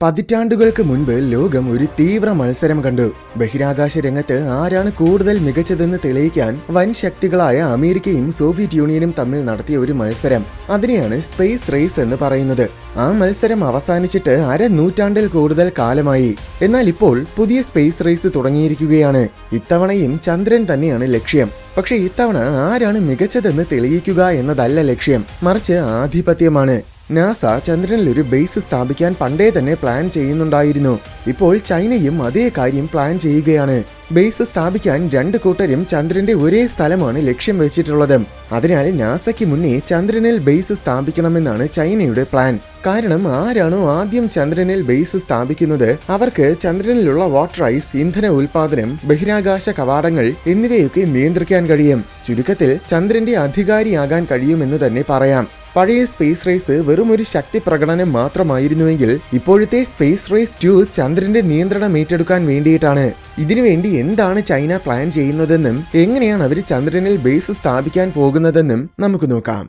പതിറ്റാണ്ടുകൾക്ക് മുൻപ് ലോകം ഒരു തീവ്ര മത്സരം കണ്ടു. ബഹിരാകാശ രംഗത്ത് ആരാണ് കൂടുതൽ മികച്ചതെന്ന് തെളിയിക്കാൻ വൻ ശക്തികളായ അമേരിക്കയും സോവിയറ്റ് യൂണിയനും തമ്മിൽ നടത്തിയ ഒരു മത്സരം. അതിനെയാണ് സ്പേസ് റേസ് എന്ന് പറയുന്നത്. ആ മത്സരം അവസാനിച്ചിട്ട് നൂറ്റാണ്ടിൽ കൂടുതൽ കാലമായി. എന്നാൽ ഇപ്പോൾ പുതിയ സ്പേസ് റേസ് തുടങ്ങിയിരിക്കുകയാണ്. ഇത്തവണയും ചന്ദ്രൻ തന്നെയാണ് ലക്ഷ്യം. പക്ഷെ ഇത്തവണ ആരാണ് മികച്ചതെന്ന് തെളിയിക്കുക എന്നതല്ല ലക്ഷ്യം, മറിച്ച് ആധിപത്യമാണ്. നാസ ചന്ദ്രനിൽ ഒരു ബേസ് സ്ഥാപിക്കാൻ പണ്ടേ തന്നെ പ്ലാൻ ചെയ്യുന്നുണ്ടായിരുന്നു. ഇപ്പോൾ ചൈനയും അതേ കാര്യം പ്ലാൻ ചെയ്യുകയാണ്. ബേസ് സ്ഥാപിക്കാൻ രണ്ടു കൂട്ടരും ചന്ദ്രന്റെ ഒരേ സ്ഥലമാണ് ലക്ഷ്യം വെച്ചിട്ടുള്ളത്. അതിനാൽ നാസയ്ക്ക് മുന്നേ ചന്ദ്രനിൽ ബേസ് സ്ഥാപിക്കണമെന്നാണ് ചൈനയുടെ പ്ലാൻ. കാരണം ആരാണോ ആദ്യം ചന്ദ്രനിൽ ബേസ് സ്ഥാപിക്കുന്നത് അവർക്ക് ചന്ദ്രനിലുള്ള വാട്ടർ ഐസ്, ഇന്ധന ഉൽപാദനം, ബഹിരാകാശ കവാടങ്ങൾ എന്നിവയൊക്കെ നിയന്ത്രിക്കാൻ കഴിയും. ചുരുക്കത്തിൽ ചന്ദ്രന്റെ അധികാരിയാകാൻ കഴിയുമെന്ന് തന്നെ പറയാം. പഴയ സ്പേസ് റേസ് വെറും ഒരു ശക്തി പ്രകടനം മാത്രമായിരുന്നുവെങ്കിൽ ഇപ്പോഴത്തെ സ്പേസ് റേസ് 2 ചന്ദ്രന്റെ നിയന്ത്രണം ഏറ്റെടുക്കാൻ വേണ്ടിയിട്ടാണ്. ഇതിനുവേണ്ടി എന്താണ് ചൈന പ്ലാൻ ചെയ്യുന്നതെന്നും എങ്ങനെയാണ് അവർ ചന്ദ്രനിൽ ബേസ് സ്ഥാപിക്കാൻ പോകുന്നതെന്നും നമുക്ക് നോക്കാം.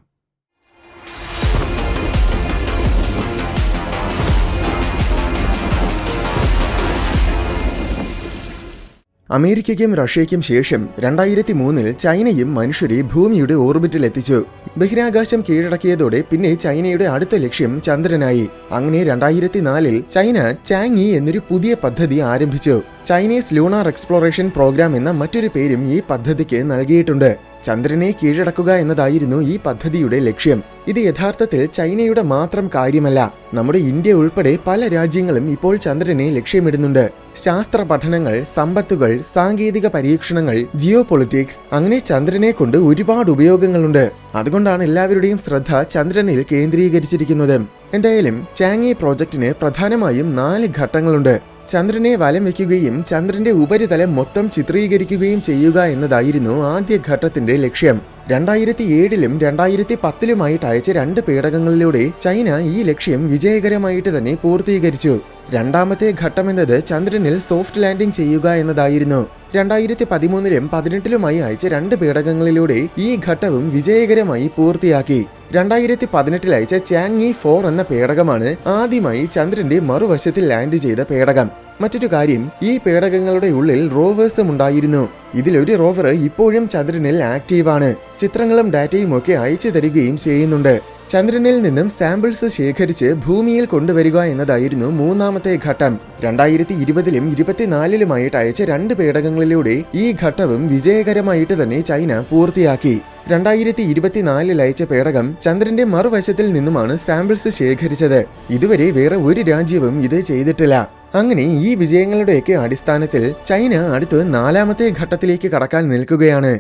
അമേരിക്കയ്ക്കും റഷ്യയ്ക്കും ശേഷം 2003 ചൈനയും മനുഷ്യരെ ഭൂമിയുടെ ഓർബിറ്റിൽ എത്തിച്ചു. ബഹിരാകാശം കീഴടക്കിയതോടെ പിന്നെ ചൈനയുടെ അടുത്ത ലക്ഷ്യം ചന്ദ്രനായി. അങ്ങനെ 2004 ചൈന ചാങ്യി എന്നൊരു പുതിയ പദ്ധതി ആരംഭിച്ചു. ചൈനീസ് ലൂണാർ എക്സ്പ്ലോറേഷൻ പ്രോഗ്രാം എന്ന മറ്റൊരു പേരും ഈ പദ്ധതിക്ക് നൽകിയിട്ടുണ്ട്. ചന്ദ്രനെ കീഴടക്കുക എന്നതായിരുന്നു ഈ പദ്ധതിയുടെ ലക്ഷ്യം. ഇത് യഥാർത്ഥത്തിൽ ചൈനയുടെ മാത്രം കാര്യമല്ല. നമ്മുടെ ഇന്ത്യ ഉൾപ്പെടെ പല രാജ്യങ്ങളും ഇപ്പോൾ ചന്ദ്രനെ ലക്ഷ്യമിടുന്നുണ്ട്. ശാസ്ത്ര പഠനങ്ങൾ, സമ്പത്തുകൾ, സാങ്കേതിക പരീക്ഷണങ്ങൾ, ജിയോ പൊളിറ്റിക്സ്, അങ്ങനെ ചന്ദ്രനെ കൊണ്ട് ഒരുപാട് ഉപയോഗങ്ങളുണ്ട്. അതുകൊണ്ടാണ് എല്ലാവരുടെയും ശ്രദ്ധ ചന്ദ്രനിൽ കേന്ദ്രീകരിച്ചിരിക്കുന്നത്. എന്തായാലും ചാങ്യി പ്രോജക്റ്റിന് പ്രധാനമായും 4 ഘട്ടങ്ങളുണ്ട്. ചന്ദ്രനെ വലം വയ്ക്കുകയും ചന്ദ്രന്റെ ഉപരിതലം മൊത്തം ചിത്രീകരിക്കുകയും ചെയ്യുക എന്നതായിരുന്നു ആദ്യ ഘട്ടത്തിന്റെ ലക്ഷ്യം. 2007 2010 അയച്ച 2 പേടകങ്ങളിലൂടെ ചൈന ഈ ലക്ഷ്യം വിജയകരമായിട്ട് തന്നെ പൂർത്തീകരിച്ചു. രണ്ടാമത്തെ ഘട്ടമെന്നത് ചന്ദ്രനിൽ സോഫ്റ്റ് ലാൻഡിംഗ് ചെയ്യുക എന്നതായിരുന്നു. 2013 2018 അയച്ച 2 പേടകങ്ങളിലൂടെ ഈ ഘട്ടവും വിജയകരമായി പൂർത്തിയാക്കി. 2018 അയച്ച ചാങ്യി 4 എന്ന പേടകമാണ് ആദ്യമായി ചന്ദ്രന്റെ മറുവശത്തിൽ ലാൻഡ് ചെയ്ത പേടകം. മറ്റൊരു കാര്യം, ഈ പേടകങ്ങളുടെ ഉള്ളിൽ റോവേഴ്സും ഉണ്ടായിരുന്നു. ഇതിലൊരു റോവർ ഇപ്പോഴും ചന്ദ്രനിൽ ആക്റ്റീവാണ്. ചിത്രങ്ങളും ഡാറ്റയും ഒക്കെ അയച്ചു തരികയും ചെയ്യുന്നുണ്ട്. ചന്ദ്രനിൽ നിന്നും സാമ്പിൾസ് ശേഖരിച്ച് ഭൂമിയിൽ കൊണ്ടുവരിക എന്നതായിരുന്നു മൂന്നാമത്തെ ഘട്ടം. 2020 2024 അയച്ച 2 പേടകങ്ങളിലൂടെ ഈ ഘട്ടവും വിജയകരമായിട്ട് തന്നെ ചൈന പൂർത്തിയാക്കി. 2024 അയച്ച പേടകം ചന്ദ്രന്റെ മറുവശത്തിൽ നിന്നുമാണ് സാമ്പിൾസ് ശേഖരിച്ചത്. ഇതുവരെ വേറെ ഒരു രാജ്യവും ഇത് ചെയ്തിട്ടില്ല. അങ്ങനെ ഈ വിജയങ്ങളുടെയൊക്കെ അടിസ്ഥാനത്തിൽ ചൈന അടുത്ത് 4ാമത്തെ ഘട്ടത്തിലേക്ക് കടക്കാൻ നിൽക്കുകയാണ്.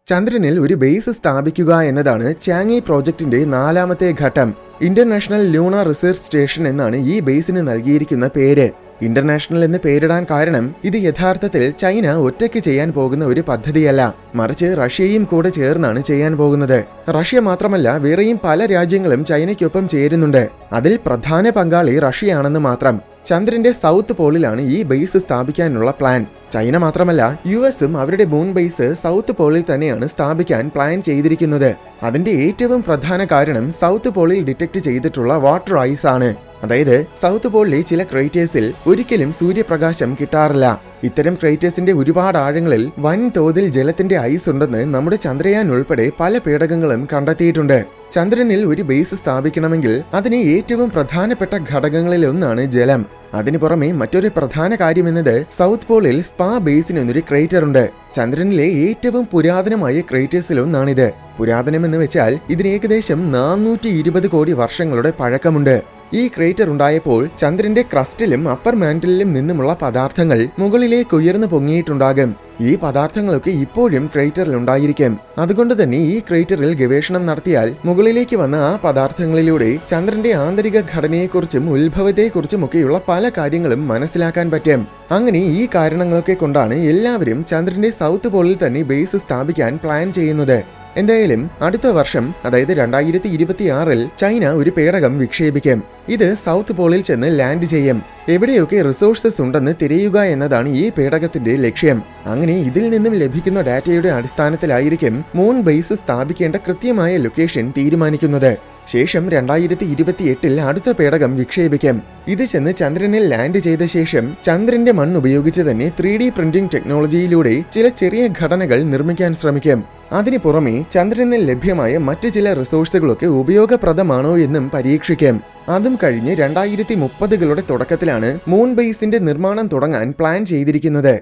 ചന്ദ്രനിൽ ഒരു ബേസ് സ്ഥാപിക്കുക എന്നതാണ് ചാങ്യി പ്രോജക്റ്റിന്റെ 4ാമത്തെ ഘട്ടം. ഇന്റർനാഷണൽ ലൂണാർ റിസർച്ച് സ്റ്റേഷൻ എന്നാണ് ഈ ബേസിന് നൽകിയിരിക്കുന്ന പേര്. ഇന്റർനാഷണൽ എന്ന് പേരിടാൻ കാരണം ഇത് യഥാർത്ഥത്തിൽ ചൈന ഒറ്റയ്ക്ക് ചെയ്യാൻ പോകുന്ന ഒരു പദ്ധതിയല്ല, മറിച്ച് റഷ്യയും കൂടെ ചേർന്നാണ് ചെയ്യാൻ പോകുന്നത്. റഷ്യ മാത്രമല്ല, വേറെയും പല രാജ്യങ്ങളും ചൈനയ്ക്കൊപ്പം ചേരുന്നുണ്ട്. അതിൽ പ്രധാന പങ്കാളി റഷ്യയാണെന്ന് മാത്രം. ചന്ദ്രന്റെ സൗത്ത് പോളിലാണ് ഈ ബേസ് സ്ഥാപിക്കാനുള്ള പ്ലാൻ. ചൈന മാത്രമല്ല, US-ഉം അവരുടെ മൂൺ ബേസ് സൗത്ത് പോളിൽ തന്നെയാണ് സ്ഥാപിക്കാൻ പ്ലാൻ ചെയ്തിരിക്കുന്നത്. അതിന്റെ ഏറ്റവും പ്രധാന കാരണം സൗത്ത് പോളിൽ ഡിറ്റക്ട് ചെയ്തിട്ടുള്ള വാട്ടർ ഐസ് ആണ്. അതായത് സൗത്ത് പോളിലെ ചില ക്രേറ്റേഴ്സിൽ ഒരിക്കലും സൂര്യപ്രകാശം കിട്ടാറില്ല. ഇത്തരം ക്രേറ്റേഴ്സിന്റെ ഒരുപാട് ആഴങ്ങളിൽ വൻതോതിൽ ജലത്തിന്റെ ഐസ് ഉണ്ടെന്ന് നമ്മുടെ ചന്ദ്രയാൻ ഉൾപ്പെടെ പല പേടകങ്ങളും കണ്ടെത്തിയിട്ടുണ്ട്. ചന്ദ്രനിൽ ഒരു ബേസ് സ്ഥാപിക്കണമെങ്കിൽ അതിന് ഏറ്റവും പ്രധാനപ്പെട്ട ഘടകങ്ങളിൽ ഒന്നാണ് ജലം. അതിനു പുറമെ മറ്റൊരു പ്രധാന കാര്യമെന്നത് സൗത്ത് പോളിൽ സ്പാ ബേസിന് എന്നൊരു ക്രേറ്റർ ഉണ്ട്. ചന്ദ്രനിലെ ഏറ്റവും പുരാതനമായ ക്രേറ്റേഴ്സിലൊന്നാണിത്. പുരാതനമെന്ന് വെച്ചാൽ ഇതിന് ഏകദേശം 420 കോടി വർഷങ്ങളുടെ പഴക്കമുണ്ട്. ഈ ക്രേറ്റർ ഉണ്ടായപ്പോൾ ചന്ദ്രന്റെ ക്രസ്റ്റിലും അപ്പർ മാന്റിലും നിന്നുമുള്ള പദാർത്ഥങ്ങൾ മുകളിലേക്ക് ഉയർന്നു പൊങ്ങിയിട്ടുണ്ടാകും. ഈ പദാർത്ഥങ്ങളൊക്കെ ഇപ്പോഴും ക്രേറ്ററിൽ ഉണ്ടായിരിക്കും. അതുകൊണ്ട് തന്നെ ഈ ക്രേറ്ററിൽ ഗവേഷണം നടത്തിയാൽ മുകളിലേക്ക് വന്ന ആ പദാർത്ഥങ്ങളിലൂടെ ചന്ദ്രന്റെ ആന്തരിക ഘടനയെക്കുറിച്ചും ഉത്ഭവത്തെക്കുറിച്ചും ഒക്കെയുള്ള പല കാര്യങ്ങളും മനസ്സിലാക്കാൻ പറ്റും. അങ്ങനെ ഈ കാരണങ്ങളൊക്കെ കൊണ്ടാണ് എല്ലാവരും ചന്ദ്രന്റെ സൗത്ത് പോളിൽ തന്നെ ബേസ് സ്ഥാപിക്കാൻ പ്ലാൻ ചെയ്യുന്നത്. എന്തായാലും അടുത്ത വർഷം, അതായത് 2026 ചൈന ഒരു പേടകം വിക്ഷേപിക്കും. ഇത് സൗത്ത് പോളിൽ ചെന്ന് ലാൻഡ് ചെയ്യും. എവിടെയൊക്കെ റിസോഴ്സസ് ഉണ്ടെന്ന് തിരയുക എന്നതാണ് ഈ പേടകത്തിന്റെ ലക്ഷ്യം. അങ്ങനെ ഇതിൽ നിന്നും ലഭിക്കുന്ന ഡാറ്റയുടെ അടിസ്ഥാനത്തിലായിരിക്കും മൂൺ ബേസ് സ്ഥാപിക്കേണ്ട കൃത്യമായ ലൊക്കേഷൻ തീരുമാനിക്കുന്നത്. ശേഷം 2028 അടുത്ത പേടകം വിക്ഷേപിക്കും. ഇത് ചെന്ന് ചന്ദ്രനിൽ ലാൻഡ് ചെയ്ത ശേഷം ചന്ദ്രന്റെ മണ്ണ് ഉപയോഗിച്ച് തന്നെ 3D പ്രിന്റിംഗ് ടെക്നോളജിയിലൂടെ ചില ചെറിയ ഘടനകൾ നിർമ്മിക്കാൻ ശ്രമിക്കും. അതിനു പുറമെ ചന്ദ്രനിൽ ലഭ്യമായ മറ്റു ചില റിസോഴ്സുകളൊക്കെ ഉപയോഗപ്രദമാണോ എന്നും പരീക്ഷിക്കും. അതും കഴിഞ്ഞ് 2030കളുടെ തുടക്കത്തിലാണ് മൂൺ ബേസിന്റെ നിർമ്മാണം തുടങ്ങാൻ പ്ലാൻ ചെയ്തിരിക്കുന്നത്.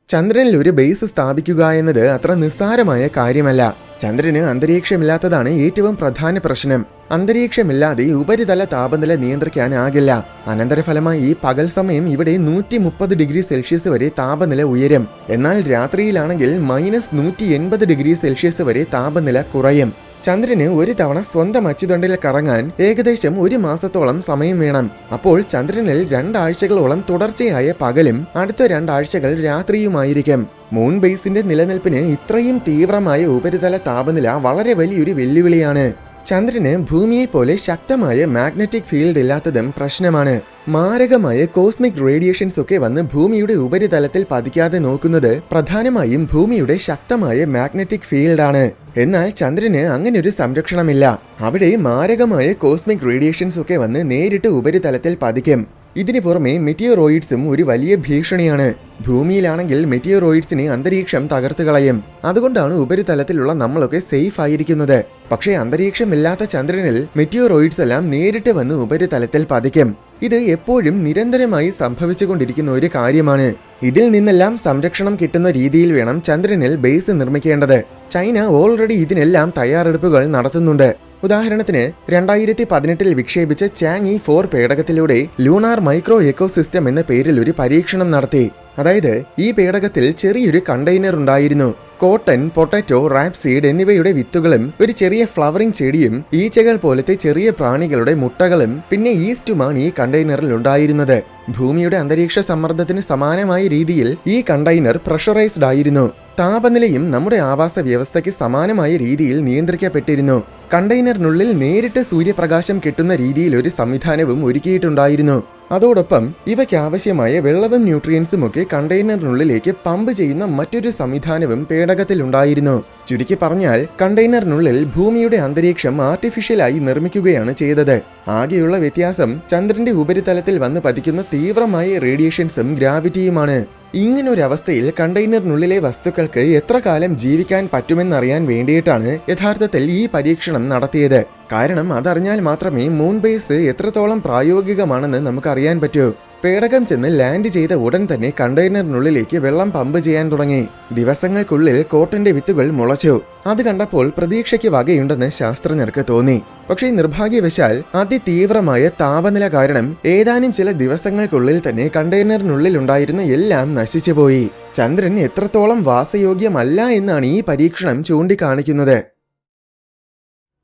ചന്ദ്രനിൽ ഒരു ബേസ് സ്ഥാപിക്കുക എന്നത് അത്ര നിസ്സാരമായ കാര്യമല്ല. ചന്ദ്രന് അന്തരീക്ഷമില്ലാത്തതാണ് ഏറ്റവും പ്രധാന പ്രശ്നം. അന്തരീക്ഷമില്ലാതെ ഉപരിതല താപനില നിയന്ത്രിക്കാനാകില്ല. അനന്തരഫലമായി പകൽ സമയം ഇവിടെ 130 ഡിഗ്രി സെൽഷ്യസ് വരെ താപനില ഉയരും. എന്നാൽ രാത്രിയിലാണെങ്കിൽ -180 ഡിഗ്രി സെൽഷ്യസ് വരെ താപനില കുറയും. ചന്ദ്രന് ഒരു തവണ സ്വന്തം അച്ചുതണ്ടിൽ കറങ്ങാൻ ഏകദേശം 1 മാസത്തോളം സമയം വേണം. അപ്പോൾ ചന്ദ്രനിൽ 2 ആഴ്ചകളോളം തുടർച്ചയായ പകലും അടുത്ത 2 ആഴ്ചകൾ രാത്രിയുമായിരിക്കും. മൂൺ ബേസിന്റെ നിലനിൽപ്പിന് ഇത്രയും തീവ്രമായ ഉപരിതല താപനില വളരെ വലിയൊരു വെല്ലുവിളിയാണ്. ചന്ദ്രന് ഭൂമിയെ പോലെ ശക്തമായ മാഗ്നറ്റിക് ഫീൽഡ് ഇല്ലാത്തതും പ്രശ്നമാണ്. മാരകമായ കോസ്മിക് റേഡിയേഷൻസ് ഒക്കെ വന്ന് ഭൂമിയുടെ ഉപരിതലത്തിൽ പതിക്കാതെ നോക്കുന്നത് പ്രധാനമായും ഭൂമിയുടെ ശക്തമായ മാഗ്നറ്റിക് ഫീൽഡാണ്. എന്നാൽ ചന്ദ്രന് അങ്ങനൊരു സംരക്ഷണമില്ല. അവിടെ മാരകമായ കോസ്മിക് റേഡിയേഷൻസ് ഒക്കെ വന്ന് നേരിട്ട് ഉപരിതലത്തിൽ പതിക്കും. ഇതിനു പുറമെ മെറ്റിയോറോയിഡ്സും ഒരു വലിയ ഭീഷണിയാണ്. ഭൂമിയിലാണെങ്കിൽ മെറ്റിയോറോയിഡ്സിനെ അന്തരീക്ഷം തകർത്ത് കളയും. അതുകൊണ്ടാണ് ഉപരിതലത്തിലുള്ള നമ്മളൊക്കെ സേഫ് ആയിരിക്കുന്നത്. പക്ഷേ അന്തരീക്ഷമില്ലാത്ത ചന്ദ്രനിൽ മെറ്റിയോറോയിഡ്സ് എല്ലാം നേരിട്ട് വന്ന് ഉപരിതലത്തിൽ പതിക്കും. ഇത് എപ്പോഴും നിരന്തരമായി സംഭവിച്ചുകൊണ്ടിരിക്കുന്ന ഒരു കാര്യമാണ്. ഇതിൽ നിന്നെല്ലാം സംരക്ഷണം കിട്ടുന്ന രീതിയിൽ വേണം ചന്ദ്രനിൽ ബേസ് നിർമ്മിക്കേണ്ടത്. ചൈന ഓൾറെഡി ഇതിനെല്ലാം തയ്യാറെടുപ്പുകൾ നടത്തുന്നുണ്ട്. ഉദാഹരണത്തിന് 2018 വിക്ഷേപിച്ച ചാങ് 4 പേടകത്തിലൂടെ ലൂണാർ മൈക്രോ എക്കോസിസ്റ്റം എന്ന പേരിൽ ഒരു പരീക്ഷണം നടത്തി. അതായത് ഈ പേടകത്തിൽ ചെറിയൊരു കണ്ടെയ്നർ ഉണ്ടായിരുന്നു. കോട്ടൺ, പൊട്ടാറ്റോ, റാപ്സീഡ് എന്നിവയുടെ വിത്തുകളും ഒരു ചെറിയ ഫ്ലവറിംഗ് ചെടിയും ഈച്ചകൾ പോലത്തെ ചെറിയ പ്രാണികളുടെ മുട്ടകളും പിന്നെ ഈസ്റ്റുമാണ് ഈ കണ്ടെയ്നറിൽ ഉണ്ടായിരുന്നത്. ഭൂമിയുടെ അന്തരീക്ഷ സമ്മർദ്ദത്തിന് സമാനമായ രീതിയിൽ ഈ കണ്ടെയ്നർ പ്രഷറൈസ്ഡ് ആയിരുന്നു. താപനിലയും നമ്മുടെ ആവാസ വ്യവസ്ഥയ്ക്ക് സമാനമായ രീതിയിൽ നിയന്ത്രിക്കപ്പെട്ടിരുന്നു. കണ്ടെയ്നറിനുള്ളിൽ നേരിട്ട് സൂര്യപ്രകാശം കിട്ടുന്ന രീതിയിൽ ഒരു സംവിധാനവും ഒരുക്കിയിട്ടുണ്ടായിരുന്നു. അതോടൊപ്പം ഇവയ്ക്കാവശ്യമായ വെള്ളവും ന്യൂട്രിയൻസും ഒക്കെ കണ്ടെയ്നറിനുള്ളിലേക്ക് പമ്പ് ചെയ്യുന്ന മറ്റൊരു സംവിധാനവും പേടകത്തിലുണ്ടായിരുന്നു. ചുരുക്കി പറഞ്ഞാൽ കണ്ടെയ്നറിനുള്ളിൽ ഭൂമിയുടെ അന്തരീക്ഷം ആർട്ടിഫിഷ്യലായി നിർമ്മിക്കുകയാണ് ചെയ്തത്. ആകെയുള്ള വ്യത്യാസം ചന്ദ്രന്റെ ഉപരിതലത്തിൽ വന്ന് പതിക്കുന്ന തീവ്രമായ റേഡിയേഷൻസും ഗ്രാവിറ്റിയുമാണ്. ഇങ്ങനൊരവസ്ഥയിൽ കണ്ടെയ്നറിനുള്ളിലെ വസ്തുക്കൾക്ക് എത്ര കാലം ജീവിക്കാൻ പറ്റുമെന്നറിയാൻ വേണ്ടിയിട്ടാണ് യഥാർത്ഥത്തിൽ ഈ പരീക്ഷണം നടത്തിയത്. കാരണം അതറിഞ്ഞാൽ മാത്രമേ മൂൺ ബേസ് എത്രത്തോളം പ്രായോഗികമാണെന്ന് നമുക്കറിയാൻ പറ്റൂ. പേടകം ചെന്ന് ലാൻഡ് ചെയ്ത ഉടൻ തന്നെ കണ്ടെയ്നറിനുള്ളിലേക്ക് വെള്ളം പമ്പ് ചെയ്യാൻ തുടങ്ങി. ദിവസങ്ങൾക്കുള്ളിൽ കോട്ടന്റെ വിത്തുകൾ മുളച്ചു. അത് കണ്ടപ്പോൾ പ്രതീക്ഷയ്ക്ക് വകയുണ്ടെന്ന് ശാസ്ത്രജ്ഞർക്ക് തോന്നി. പക്ഷേ നിർഭാഗ്യവശാൽ അതിതീവ്രമായ താപനില കാരണം ഏതാനും ചില ദിവസങ്ങൾക്കുള്ളിൽ തന്നെ കണ്ടെയ്നറിനുള്ളിൽ ഉണ്ടായിരുന്ന എല്ലാം നശിച്ചുപോയി. ചന്ദ്രൻ എത്രത്തോളം വാസയോഗ്യമല്ല എന്നാണ് ഈ പരീക്ഷണം ചൂണ്ടിക്കാണിക്കുന്നത്.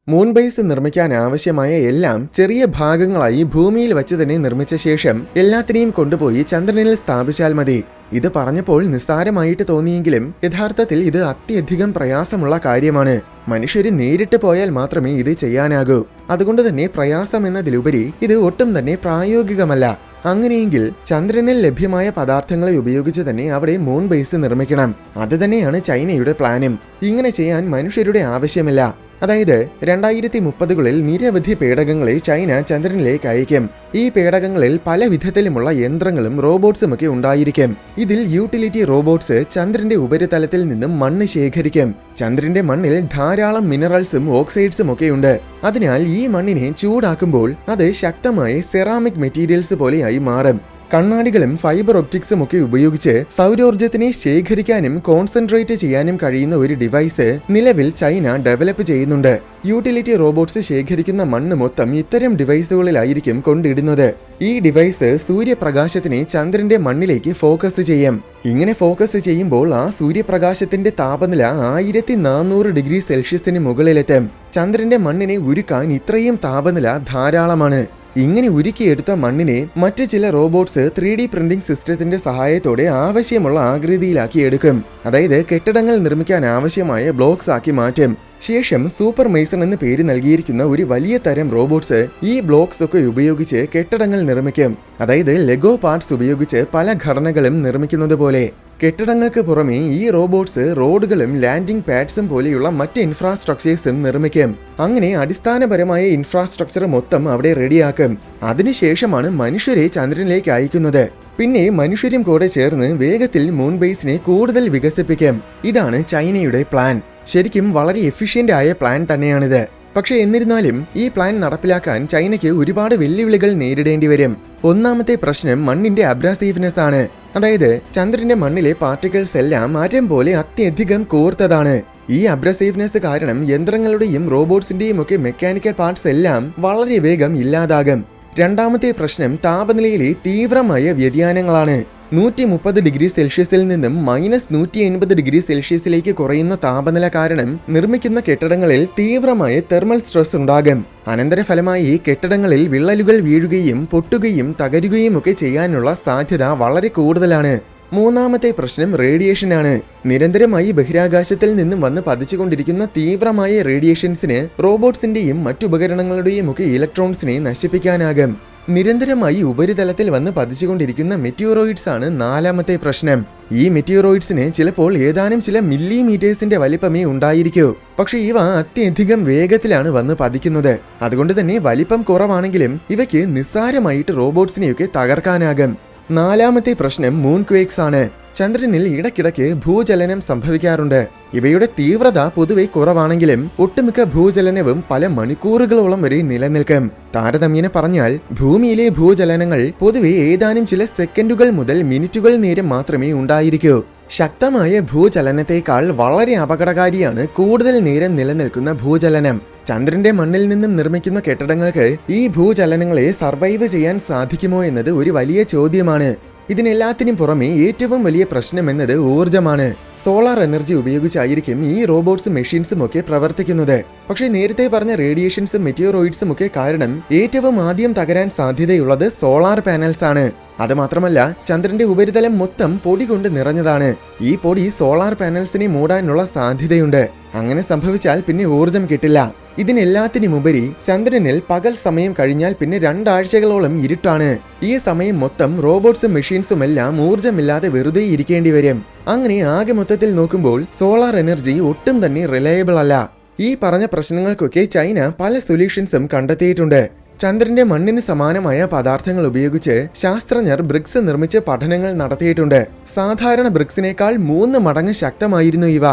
മൂൺ ബേസ് നിർമ്മിക്കാൻ ആവശ്യമായ എല്ലാം ചെറിയ ഭാഗങ്ങളായി ഭൂമിയിൽ വച്ച് തന്നെ നിർമ്മിച്ച ശേഷം എല്ലാത്തിനെയും കൊണ്ടുപോയി ചന്ദ്രനിൽ സ്ഥാപിച്ചാൽ മതി. ഇത് പറഞ്ഞപ്പോൾ നിസ്സാരമായിട്ട് തോന്നിയെങ്കിലും യഥാർത്ഥത്തിൽ ഇത് അത്യധികം പ്രയാസമുള്ള കാര്യമാണ്. മനുഷ്യര് നേരിട്ട് പോയാൽ മാത്രമേ ഇത് ചെയ്യാനാകൂ. അതുകൊണ്ട് തന്നെ പ്രയാസം എന്നതിലുപരി ഇത് ഒട്ടും തന്നെ പ്രായോഗികമല്ല. അങ്ങനെയെങ്കിൽ ചന്ദ്രനിൽ ലഭ്യമായ പദാർത്ഥങ്ങളെ ഉപയോഗിച്ച് തന്നെ അവിടെ മൂൺ ബേസ് നിർമ്മിക്കണം. അത് തന്നെയാണ് ചൈനയുടെ പ്ലാനും. ഇങ്ങനെ ചെയ്യാൻ മനുഷ്യരുടെ ആവശ്യമില്ല. അതായത് 2030കളിൽ നിരവധി പേടകങ്ങളെ ചൈന ചന്ദ്രനിലേക്ക് അയക്കും. ഈ പേടകങ്ങളിൽ പല വിധത്തിലുമുള്ള യന്ത്രങ്ങളും റോബോട്ട്സുമൊക്കെ ഉണ്ടായിരിക്കും. ഇതിൽ യൂട്ടിലിറ്റി റോബോട്ട്സ് ചന്ദ്രന്റെ ഉപരിതലത്തിൽ നിന്നും മണ്ണ് ശേഖരിക്കും. ചന്ദ്രന്റെ മണ്ണിൽ ധാരാളം മിനറൽസും ഓക്സൈഡ്സും ഒക്കെ ഉണ്ട്. അതിനാൽ ഈ മണ്ണിനെ ചൂടാക്കുമ്പോൾ അത് ശക്തമായ സെറാമിക് മെറ്റീരിയൽസ് പോലെയായി മാറും. കണ്ണാടികളും ഫൈബർ ഒപ്റ്റിക്സും ഒക്കെ ഉപയോഗിച്ച് സൗരോർജ്ജത്തിനെ ശേഖരിക്കാനും കോൺസെൻട്രേറ്റ് ചെയ്യാനും കഴിയുന്ന ഒരു ഡിവൈസ് നിലവിൽ ചൈന ഡെവലപ്പ് ചെയ്യുന്നുണ്ട്. യൂട്ടിലിറ്റി റോബോട്ട്സ് ശേഖരിക്കുന്ന മണ്ണ് മൊത്തം ഇത്തരം ഡിവൈസുകളിലായിരിക്കും കൊണ്ടിടുന്നത്. ഈ ഡിവൈസ് സൂര്യപ്രകാശത്തിനെ ചന്ദ്രന്റെ മണ്ണിലേക്ക് ഫോക്കസ് ചെയ്യും. ഇങ്ങനെ ഫോക്കസ് ചെയ്യുമ്പോൾ ആ സൂര്യപ്രകാശത്തിന്റെ താപനില 1400 ഡിഗ്രി സെൽഷ്യസിന് മുകളിലെത്തും. ചന്ദ്രന്റെ മണ്ണിനെ ഉരുക്കാൻ ഇത്രയും താപനില ധാരാളമാണ്. ഇങ്ങനെ ഉരുക്കിയെടുത്ത മണ്ണിനെ മറ്റ് ചില റോബോട്ട്സ് 3D പ്രിന്റിംഗ് സിസ്റ്റത്തിന്റെ സഹായത്തോടെ ആവശ്യമുള്ള ആകൃതിയിലാക്കി എടുക്കും. അതായത് കെട്ടിടങ്ങൾ നിർമ്മിക്കാൻ ആവശ്യമായ ബ്ലോക്സ് ആക്കി മാറ്റും. ശേഷം സൂപ്പർ മെയ്സൺ എന്ന് പേര് നൽകിയിരിക്കുന്ന ഒരു വലിയ തരം റോബോട്ട്സ് ഈ ബ്ലോക്സ് ഒക്കെ ഉപയോഗിച്ച് കെട്ടിടങ്ങൾ നിർമ്മിക്കും. അതായത് ലെഗോ പാർട്സ് ഉപയോഗിച്ച് പല ഘടനകളും നിർമ്മിക്കുന്നത് പോലെ. കെട്ടിടങ്ങൾക്ക് പുറമെ ഈ റോബോട്ട്സ് റോഡുകളും ലാൻഡിംഗ് പാഡ്സും പോലെയുള്ള മറ്റ് ഇൻഫ്രാസ്ട്രക്ചേഴ്സും നിർമ്മിക്കും. അങ്ങനെ അടിസ്ഥാനപരമായ ഇൻഫ്രാസ്ട്രക്ചർ മൊത്തം അവിടെ റെഡിയാക്കും. അതിനുശേഷമാണ് മനുഷ്യരെ ചന്ദ്രനിലേക്ക് അയക്കുന്നത്. പിന്നെ മനുഷ്യരും കൂടെ ചേർന്ന് വേഗത്തിൽ മൂൺ ബേസിനെ കൂടുതൽ വികസിപ്പിക്കും. ഇതാണ് ചൈനയുടെ പ്ലാൻ. ശരിക്കും വളരെ എഫിഷ്യന്റ് ആയ പ്ലാൻ തന്നെയാണിത്. പക്ഷെ എന്നിരുന്നാലും ഈ പ്ലാൻ നടപ്പിലാക്കാൻ ചൈനയ്ക്ക് ഒരുപാട് വെല്ലുവിളികൾ നേരിടേണ്ടി വരും. ഒന്നാമത്തെ പ്രശ്നം മണ്ണിന്റെ അബ്രാസീവ്നെസ് ആണ്. അതായത് ചന്ദ്രന്റെ മണ്ണിലെ പാർട്ടിക്കിൾസ് എല്ലാം മരം പോലെ അത്യധികം കൂർത്തതാണ്. ഈ അബ്രസീവ്നെസ് കാരണം യന്ത്രങ്ങളുടെയും റോബോട്ട്സിന്റെയും ഒക്കെ മെക്കാനിക്കൽ പാർട്സ് എല്ലാം വളരെ വേഗം ഇല്ലാതാകും. രണ്ടാമത്തെ പ്രശ്നം താപനിലയിലെ തീവ്രമായ വ്യതിയാനങ്ങളാണ്. 130 ഡിഗ്രി സെൽഷ്യസിൽ നിന്നും -180 ഡിഗ്രി സെൽഷ്യസിലേക്ക് കുറയുന്ന താപനില കാരണം നിർമ്മിക്കുന്ന കെട്ടിടങ്ങളിൽ തീവ്രമായ തെർമൽ സ്ട്രെസ് ഉണ്ടാകും. അനന്തരഫലമായി കെട്ടിടങ്ങളിൽ വിള്ളലുകൾ വീഴുകയും പൊട്ടുകയും തകരുകയും ഒക്കെ ചെയ്യാനുള്ള സാധ്യത വളരെ കൂടുതലാണ്. മൂന്നാമത്തെ പ്രശ്നം റേഡിയേഷനാണ്. നിരന്തരമായി ബഹിരാകാശത്തിൽ നിന്നും വന്ന് പതിച്ചുകൊണ്ടിരിക്കുന്ന തീവ്രമായ റേഡിയേഷൻസിന് റോബോട്ട്സിന്റെയും മറ്റുപകരണങ്ങളുടെയും ഒക്കെ ഇലക്ട്രോൺസിനെ നശിപ്പിക്കാനാകും. നിരന്തരമായി ഉപരിതലത്തിൽ വന്ന് പതിച്ചുകൊണ്ടിരിക്കുന്ന മെറ്റിയോറോയിഡ്സ് ആണ് നാലാമത്തെ പ്രശ്നം. ഈ മെറ്റിയോറോയിഡ്സിന് ചിലപ്പോൾ ഏതാനും ചില മില്ലിമീറ്റേഴ്സിന്റെ വലിപ്പമേ ഉണ്ടായിരിക്കൂ. പക്ഷെ ഇവ അത്യധികം വേഗത്തിലാണ് വന്ന് പതിക്കുന്നത്. അതുകൊണ്ട് തന്നെ വലിപ്പം കുറവാണെങ്കിലും ഇവയ്ക്ക് നിസ്സാരമായിട്ട് റോബോട്ട്സിനെയൊക്കെ തകർക്കാനാകും. നാലാമത്തെ പ്രശ്നം മൂൺ ക്വേക്സ് ആണ്. ചന്ദ്രനിൽ ഇടയ്ക്കിടയ്ക്ക് ഭൂചലനം സംഭവിക്കാറുണ്ട്. ഇവയുടെ തീവ്രത പൊതുവെ കുറവാണെങ്കിലും ഒട്ടുമിക്ക ഭൂചലനവും പല മണിക്കൂറുകളോളം വരെ നിലനിൽക്കും. താരതമ്യേന പറഞ്ഞാൽ ഭൂമിയിലെ ഭൂചലനങ്ങൾ പൊതുവെ ഏതാനും ചില സെക്കൻഡുകൾ മുതൽ മിനിറ്റുകൾ നേരം മാത്രമേ ഉണ്ടായിരിക്കൂ. ശക്തമായ ഭൂചലനത്തേക്കാൾ വളരെ അപകടകാരിയാണ് കൂടുതൽ നേരം നിലനിൽക്കുന്ന ഭൂചലനം. ചന്ദ്രന്റെ മണ്ണിൽ നിന്നും നിർമ്മിക്കുന്ന കെട്ടിടങ്ങൾക്ക് ഈ ഭൂചലനങ്ങളെ സർവൈവ് ചെയ്യാൻ സാധിക്കുമോ എന്നത് ഒരു വലിയ ചോദ്യമാണ്. ഇതിനെല്ലാത്തിനും പുറമെ ഏറ്റവും വലിയ പ്രശ്നം എന്നത് ഊർജ്ജമാണ്. സോളാർ എനർജി ഉപയോഗിച്ചായിരിക്കും ഈ റോബോട്ട്സും മെഷീൻസും ഒക്കെ പ്രവർത്തിക്കുന്നത്. പക്ഷേ നേരത്തെ പറഞ്ഞ റേഡിയേഷൻസും മെറ്റിയോറോയിഡ്സും ഒക്കെ കാരണം ഏറ്റവും ആദ്യം തകരാൻ സാധ്യതയുള്ളത് സോളാർ പാനൽസ് ആണ്. അതുമാത്രമല്ല ചന്ദ്രന്റെ ഉപരിതലം മൊത്തം പൊടി കൊണ്ട് നിറഞ്ഞതാണ്. ഈ പൊടി സോളാർ പാനൽസിനെ മൂടാനുള്ള സാധ്യതയുണ്ട്. അങ്ങനെ സംഭവിച്ചാൽ പിന്നെ ഊർജ്ജം കിട്ടില്ല. ഇതിനെല്ലാത്തിനുമുപരി ചന്ദ്രനിൽ പകൽ സമയം കഴിഞ്ഞാൽ പിന്നെ 2 ആഴ്ചകളോളം ഇരുട്ടാണ്. ഈ സമയം മൊത്തം റോബോട്ട്സും മെഷീൻസും എല്ലാം ഊർജ്ജമില്ലാതെ വെറുതെ ഇരിക്കേണ്ടി വരും. അങ്ങനെ ആകെ മൊത്തത്തിൽ നോക്കുമ്പോൾ സോളാർ എനർജി ഒട്ടും തന്നെ റിലയബിൾ അല്ല. ഈ പറഞ്ഞ പ്രശ്നങ്ങൾക്കൊക്കെ ചൈന പല സൊല്യൂഷൻസും കണ്ടെത്തിയിട്ടുണ്ട്. ചന്ദ്രന്റെ മണ്ണിന് സമാനമായ പദാർത്ഥങ്ങൾ ഉപയോഗിച്ച് ശാസ്ത്രജ്ഞർ ബ്രിക്സ് നിർമ്മിച്ച് പഠനങ്ങൾ നടത്തിയിട്ടുണ്ട്. സാധാരണ ബ്രിക്സിനേക്കാൾ 3 മടങ്ങ് ശക്തമായിരുന്നു ഇവ.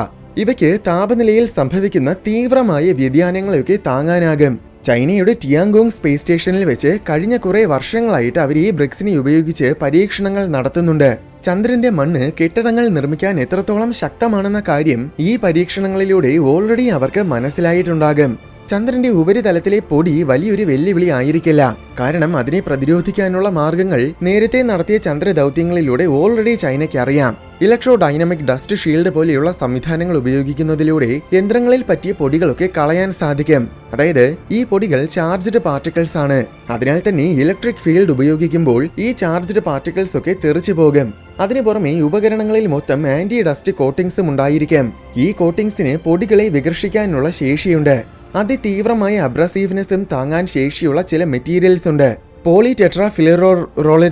ഇവയ്ക്ക് താപനിലയിൽ സംഭവിക്കുന്ന തീവ്രമായ വ്യതിയാനങ്ങളെയൊക്കെ താങ്ങാനാകും. ചൈനയുടെ ടിയാങ്കോങ് സ്പേസ് സ്റ്റേഷനിൽ വെച്ച് കഴിഞ്ഞ കുറെ വർഷങ്ങളായിട്ട് അവർ ഈ ബ്രിക്സിനെ ഉപയോഗിച്ച് പരീക്ഷണങ്ങൾ നടത്തുന്നുണ്ട്. ചന്ദ്രന്റെ മണ്ണ് കെട്ടിടങ്ങൾ നിർമ്മിക്കാൻ എത്രത്തോളം ശക്തമാണെന്ന കാര്യം ഈ പരീക്ഷണങ്ങളിലൂടെ ഓൾറെഡി അവർക്ക് മനസ്സിലായിട്ടുണ്ടാകും. ചന്ദ്രന്റെ ഉപരിതലത്തിലെ പൊടി വലിയൊരു വെല്ലുവിളി ആയിരിക്കില്ല. കാരണം അതിനെ പ്രതിരോധിക്കാനുള്ള മാർഗങ്ങൾ നേരത്തെ നടത്തിയ ചന്ദ്രദൗത്യങ്ങളിലൂടെ ഓൾറെഡി ചൈനയ്ക്ക് അറിയാം. ഇലക്ട്രോ ഡൈനാമിക് ഡസ്റ്റ് ഷീൽഡ് പോലെയുള്ള സംവിധാനങ്ങൾ ഉപയോഗിക്കുന്നതിലൂടെ യന്ത്രങ്ങളിൽ പറ്റിയ പൊടികളൊക്കെ കളയാൻ സാധിക്കും. അതായത് ഈ പൊടികൾ ചാർജ്ഡ് പാർട്ടിക്കിൾസ് ആണ്. അതിനാൽ തന്നെ ഇലക്ട്രിക് ഫീൽഡ് ഉപയോഗിക്കുമ്പോൾ ഈ ചാർജ്ഡ് പാർട്ടിക്കിൾസ് ഒക്കെ തെറിച്ചു പോകും. അതിനു പുറമെ ഉപകരണങ്ങളിൽ മൊത്തം ആന്റി ഡസ്റ്റ് കോട്ടിംഗ്സും ഉണ്ടായിരിക്കും. ഈ കോട്ടിംഗ്സിന് പൊടികളെ വികർഷിക്കാനുള്ള ശേഷിയുണ്ട്. അതിതീവ്രമായ അബ്രസീവ്നെസ്സും താങ്ങാൻ ശേഷിയുള്ള ചില മെറ്റീരിയൽസ് ഉണ്ട്. പോളിടെട്രാഫിലറോളി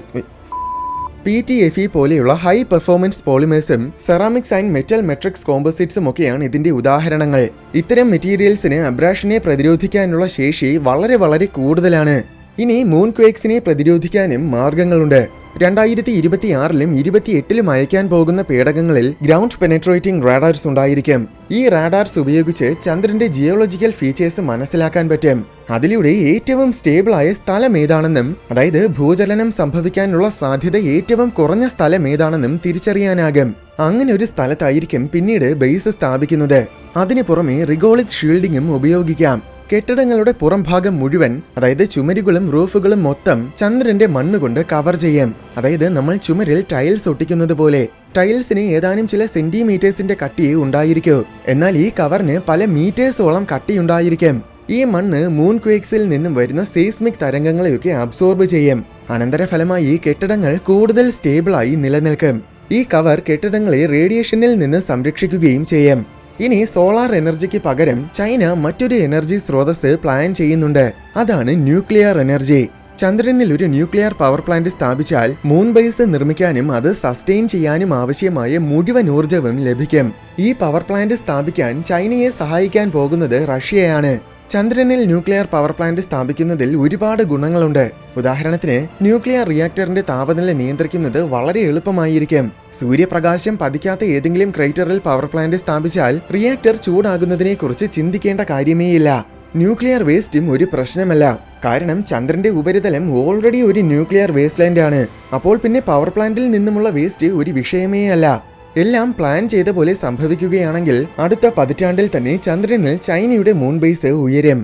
PTFE പോലെയുള്ള ഹൈ പെർഫോമൻസ് പോളിമേഴ്സും സെറാമിക്സ് ആൻഡ് മെറ്റൽ മെട്രിക്സ് കോമ്പോസിറ്റ്സും ഒക്കെയാണ് ഇതിന്റെ ഉദാഹരണങ്ങൾ. ഇത്തരം മെറ്റീരിയൽസിന് അബ്രാഷനെ പ്രതിരോധിക്കാനുള്ള ശേഷി വളരെ കൂടുതലാണ്. ഇനി മൂൺ ക്വേക്സിനെ പ്രതിരോധിക്കാനും മാർഗങ്ങളുണ്ട്. 2026-ലും 28-ലും അയക്കാൻ പോകുന്ന പേടകങ്ങളിൽ ഗ്രൗണ്ട് പെനട്രേറ്റിംഗ് റാഡാർസ് ഉണ്ടായിരിക്കും. ഈ റാഡാർസ് ഉപയോഗിച്ച് ചന്ദ്രന്റെ ജിയോളജിക്കൽ ഫീച്ചേഴ്സ് മനസ്സിലാക്കാൻ പറ്റും. അതിലൂടെ ഏറ്റവും സ്റ്റേബിളായ സ്ഥലം ഏതാണെന്നും, അതായത് ഭൂചലനം സംഭവിക്കാനുള്ള സാധ്യത ഏറ്റവും കുറഞ്ഞ സ്ഥലം ഏതാണെന്നും തിരിച്ചറിയാനാകും. അങ്ങനെ ഒരു സ്ഥലത്തായിരിക്കും പിന്നീട് ബേസ് സ്ഥാപിക്കുന്നത്. അതിനു പുറമെ റിഗോളിത് ഷീൽഡിങ്ങും ഉപയോഗിക്കാം. കെട്ടിടങ്ങളുടെ പുറം ഭാഗം മുഴുവൻ, അതായത് ചുമരുകളും റൂഫുകളും മൊത്തം ചന്ദ്രന്റെ മണ്ണുകൊണ്ട് കവർ ചെയ്യാം. അതായത് നമ്മൾ ചുമരിൽ ടൈൽസ് ഒട്ടിക്കുന്നത് പോലെ. ടൈൽസിന് ഏതാനും ചില സെന്റിമീറ്റേഴ്സിന്റെ കട്ടി ഉണ്ടായിരിക്കും. എന്നാൽ ഈ കവറിന് പല മീറ്റേഴ്സോളം കട്ടിയുണ്ടായിരിക്കും. ഈ മണ്ണ് മൂൺ ക്വേക്സിൽ നിന്നും വരുന്ന സീസ്മിക് തരംഗങ്ങളെയൊക്കെ അബ്സോർബ് ചെയ്യും. അനന്തരഫലമായി കെട്ടിടങ്ങൾ കൂടുതൽ സ്റ്റേബിളായി നിലനിൽക്കും. ഈ കവർ കെട്ടിടങ്ങളെ റേഡിയേഷനിൽ നിന്ന് സംരക്ഷിക്കുകയും ചെയ്യും. ഇനി സോളാർ എനർജിക്ക് പകരം ചൈന മറ്റൊരു എനർജി സ്രോതസ് പ്ലാൻ ചെയ്യുന്നുണ്ട്. അതാണ് ന്യൂക്ലിയർ എനർജി. ചന്ദ്രനിൽ ഒരു ന്യൂക്ലിയർ പവർ പ്ലാന്റ് സ്ഥാപിച്ചാൽ മൂൺ ബേസ് നിർമ്മിക്കാനും അത് സസ്റ്റെയിൻ ചെയ്യാനും ആവശ്യമായ മുഴുവൻ ഊർജ്ജവും ലഭിക്കും. ഈ പവർ പ്ലാന്റ് സ്ഥാപിക്കാൻ ചൈനയെ സഹായിക്കാൻ പോകുന്നത് റഷ്യയാണ്. ചന്ദ്രനിൽ ന്യൂക്ലിയർ പവർ പ്ലാന്റ് സ്ഥാപിക്കുന്നതിൽ ഒരുപാട് ഗുണങ്ങളുണ്ട്. ഉദാഹരണത്തിന് ന്യൂക്ലിയർ റിയാക്ടറിന്റെ താപനില നിയന്ത്രിക്കുന്നത് വളരെ എളുപ്പമായിരിക്കും. സൂര്യപ്രകാശം പതിക്കാത്ത ഏതെങ്കിലും ക്രേറ്ററിൽ പവർ പ്ലാന്റ് സ്ഥാപിച്ചാൽ റിയാക്ടർ ചൂടാകുന്നതിനെ കുറിച്ച് ചിന്തിക്കേണ്ട കാര്യമേയില്ല. ന്യൂക്ലിയർ വേസ്റ്റും ഒരു പ്രശ്നമല്ല. കാരണം ചന്ദ്രന്റെ ഉപരിതലം ഓൾറെഡി ഒരു ന്യൂക്ലിയർ വേസ്റ്റ് ലാൻഡ് ആണ്. അപ്പോൾ പിന്നെ പവർ പ്ലാന്റിൽ നിന്നുമുള്ള വേസ്റ്റ് ഒരു വിഷയമേ അല്ല. എല്ലാം പ്ലാൻ ചെയ്ത പോലെ സംഭവിക്കുകയാണെങ്കിൽ അടുത്ത 10 പതിറ്റാണ്ടിൽ തന്നെ ചന്ദ്രനിൽ ചൈനയുടെ മൂൺ ബേസ് ഉയരും.